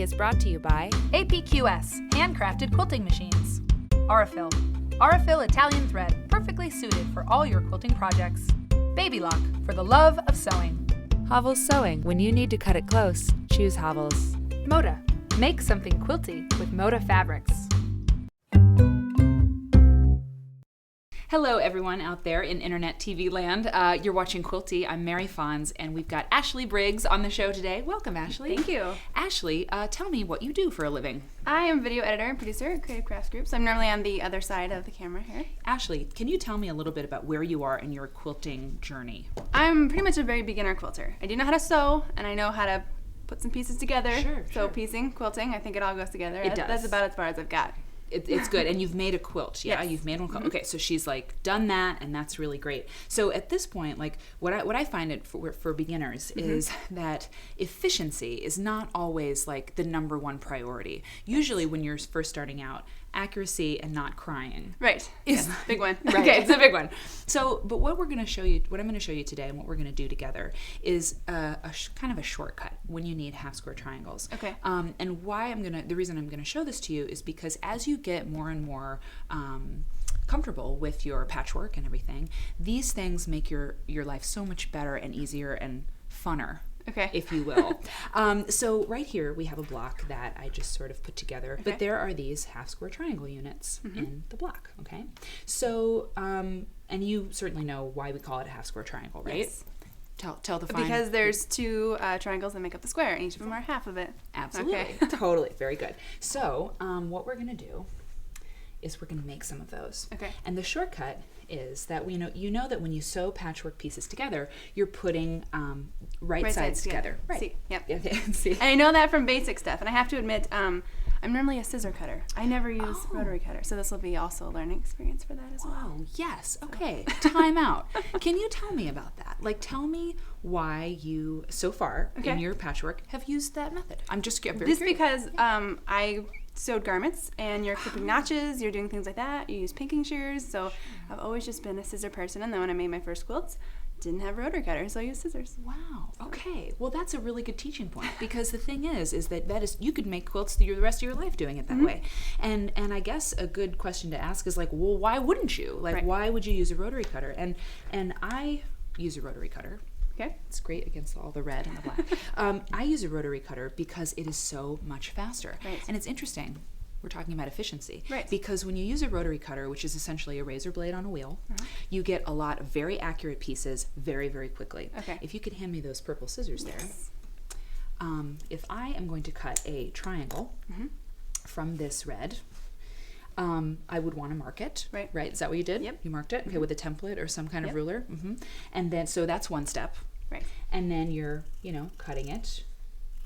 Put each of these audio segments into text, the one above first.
is brought to you by APQS, handcrafted quilting machines. Aurifil. Aurifil Italian thread, perfectly suited for all your quilting projects. Baby Lock, for the love of sewing. Havel's Sewing. When you need to cut it close, choose Havel's. Moda. Make something quilty with Moda fabrics. Hello, everyone out there in Internet TV land. You're watching Quilty. I'm Mary Fons, and we've got Ashley Briggs on the show today. Welcome, Ashley. Thank you. Ashley, tell me what you do for a living. I am a video editor and producer at Creative Crafts Group, so I'm normally on the other side of the camera here. Ashley, can you tell me a little bit about where you are in your quilting journey? I'm pretty much a very beginner quilter. I do know how to sew, and I know how to put some pieces together. Sure. Piecing, quilting, I think it all goes together. It does. That's about as far as I've got. It's good, and you've made a quilt, yeah? Yes. You've made one quilt. Okay, so she's like done that, and that's really great. So at this point, like what I find it for beginners is that efficiency is not always like the number one priority. Usually, when you're first starting out, accuracy and not crying, Right. is big one. Right, Okay. it's a big one. So, but what I'm going to show you today, and what we're going to do together is kind of a shortcut when you need half square triangles. Okay. And the reason I'm going to show this to you is because as you get more and more comfortable with your patchwork and everything, these things make your life so much better and easier and funner. Okay. If you will. So right here we have a block that I just sort of put together, but there are these half square triangle units in the block, okay? So, and you certainly know why we call it a half square triangle, right? Yes. Tell the fine. Because there's two triangles that make up the square, and each of them are half of it. Absolutely. Okay. Totally. Very good. So what we're going to do is we're going to make some of those. Okay. And the shortcut is that you know that when you sew patchwork pieces together, you're putting right sides together. Right. See, yep. Okay. See. And I know that from basic stuff, and I have to admit, I'm normally a scissor cutter. I never use rotary cutter, so this will be also a learning experience for that as well. Oh, yes. Okay. Time out. Can you tell me about that? Like, tell me why you, so far in your patchwork, have used that method. I'm just very curious. Because I sewed garments, and you're clipping notches, you're doing things like that. You use pinking shears, so I've always just been a scissor person. And then when I made my first quilts, didn't have a rotary cutter, so I used scissors. Wow. Okay. Well, that's a really good teaching point, because the thing is that you could make quilts the rest of your life doing it that way. And I guess a good question to ask is like, well, why wouldn't you? Like, why would you use a rotary cutter? And I use a rotary cutter. Okay. It's great against all the red and the black. I use a rotary cutter because it is so much faster. Right. And it's interesting. We're talking about efficiency. Right. Because when you use a rotary cutter, which is essentially a razor blade on a wheel, you get a lot of very accurate pieces very, very quickly. Okay. If you could hand me those purple scissors there. If I am going to cut a triangle from this red, I would want to mark it. Right. Is that what you did? Yep. You marked it? Okay, with a template or some kind of ruler. And then, so that's one step. Right. And then you're, cutting it.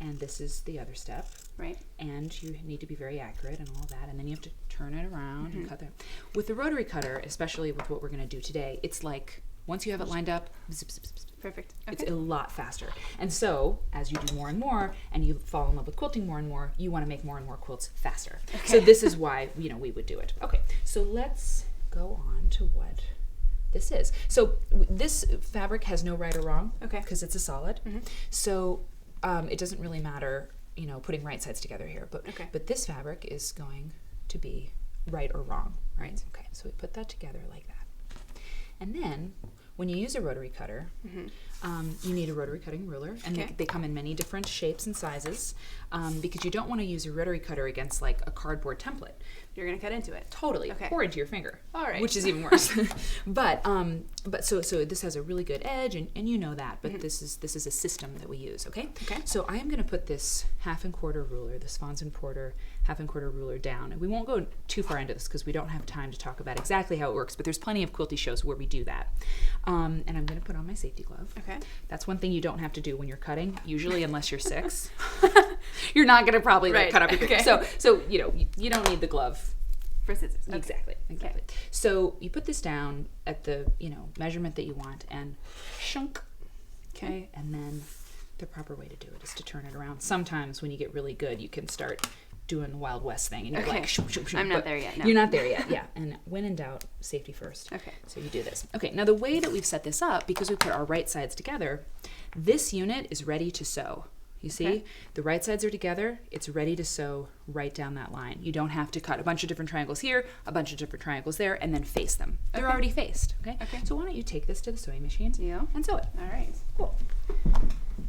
And this is the other step. Right. And you need to be very accurate and all that. And then you have to turn it around and cut it. With the rotary cutter, especially with what we're going to do today, it's like, once you have it lined up, zip, zip, zip, zip. Perfect. It's a lot faster. And so, as you do more and more, and you fall in love with quilting more and more, you want to make more and more quilts faster. So this is why, we would do it. Okay, so let's go on to what this is. So this fabric has no right or wrong, because it's a solid. So it doesn't really matter, putting right sides together here. But this fabric is going to be right or wrong, right? Okay, so we put that together like that. And then, when you use a rotary cutter, you need a rotary cutting ruler, and they come in many different shapes and sizes, because you don't want to use a rotary cutter against like a cardboard template. You're going to cut into it. Totally. Or into your finger. All right. Which is even worse. But so this has a really good edge, and you know that, but this is a system that we use, okay? So I am going to put this half and quarter ruler, this Fons and Porter half and quarter ruler down. And we won't go too far into this because we don't have time to talk about exactly how it works, but there's plenty of quilty shows where we do that. And I'm going to put on my safety glove. Okay. That's one thing you don't have to do when you're cutting, usually, unless you're 6. You're not going to probably cut up your finger. So you don't need the glove for scissors. Exactly. So you put this down at the measurement that you want, and shunk. Okay. And then the proper way to do it is to turn it around. Sometimes when you get really good, you can start doing the Wild West thing, and you're like, shoop, shoop, shoop. I'm not there yet. No. You're not there yet, yeah. And when in doubt, safety first. Okay. So you do this. Okay, now the way that we've set this up, because we put our right sides together, this unit is ready to sew. You see? Okay. The right sides are together. It's ready to sew right down that line. You don't have to cut a bunch of different triangles here, a bunch of different triangles there, and then face them. They're Okay. already faced, okay? Okay. So why don't you take this to the sewing machine Deal. and sew it. All right. Cool.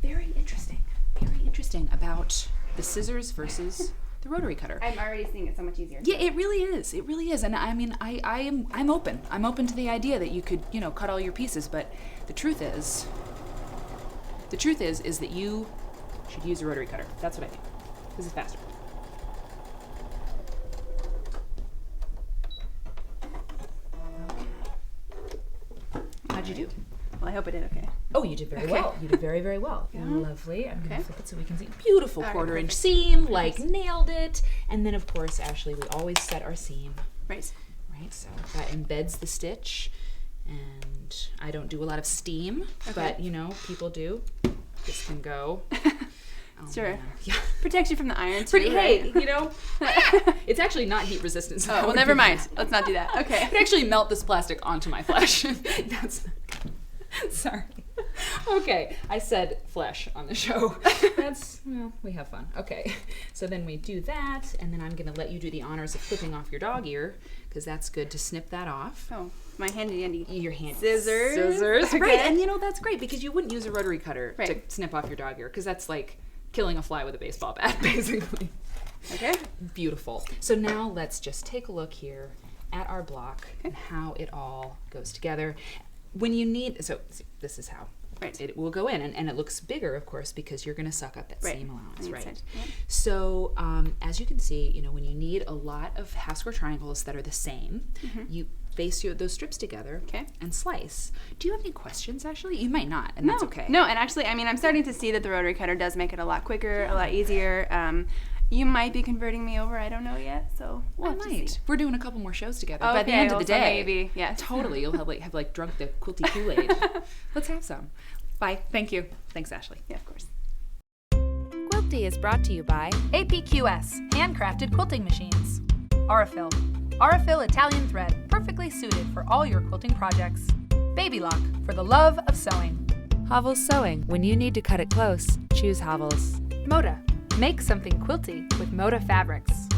Very interesting. Very interesting about the scissors versus the rotary cutter. I'm already seeing it so much easier. Yeah, it really is. It really is. And I mean, I'm open. I'm open to the idea that you could, cut all your pieces, but the truth is that you should use a rotary cutter. That's what I think. This is faster. How'd you do? Well, I hope I did okay. Oh, you did very Okay. well. You did very, very well. Yeah. Lovely. I'm going Okay. to flip it so we can see. Beautiful All right, quarter-inch perfect. seam. Like, nailed it. And then, of course, Ashley, we always set our seam. Right. Right, so that embeds the stitch, and I don't do a lot of steam, but people do. This can go. Oh, Sure. man. Yeah. Protects you from the iron too. Pretty, right? hey, it's actually not heat resistant. So Oh, that well, would never be mind. bad. Let's not do that. Okay. It actually melt this plastic onto my flesh. That's sorry. Okay, I said flesh on the show. We have fun. Okay, so then we do that, and then I'm gonna let you do the honors of clipping off your dog ear, because that's good to snip that off. Oh, my handy dandy. Your hand Scissors. right? Okay. And that's great because you wouldn't use a rotary cutter to Right. snip off your dog ear, because that's like killing a fly with a baseball bat, basically. Okay. Beautiful. So now let's just take a look here at our block and how it all goes together. When you need, so see, this is how Right. it will go in, and it looks bigger, of course, because you're going to suck up that Right. seam allowance, On each right? side. Yep. So as you can see, when you need a lot of half square triangles that are the same, you face those strips together Okay. and slice. Do you have any questions, Ashley? You might not, and that's okay. No, and actually, I mean, I'm starting to see that the rotary cutter does make it a lot quicker, a lot easier. You might be converting me over. I don't know yet, so we'll I have to might. see. We're doing a couple more shows together. Okay, By the end of well, the so day, maybe, yes. totally, you'll have drunk the Quilty Kool-Aid. Let's have some. Bye. Thank you. Thanks, Ashley. Yeah, of course. Quilty is brought to you by APQS, handcrafted quilting machines. Aurifil. Aurifil Italian thread, perfectly suited for all your quilting projects. Baby Lock, for the love of sewing. Havel's Sewing. When you need to cut it close, choose Havel's. Moda. Make something quilty with Moda fabrics.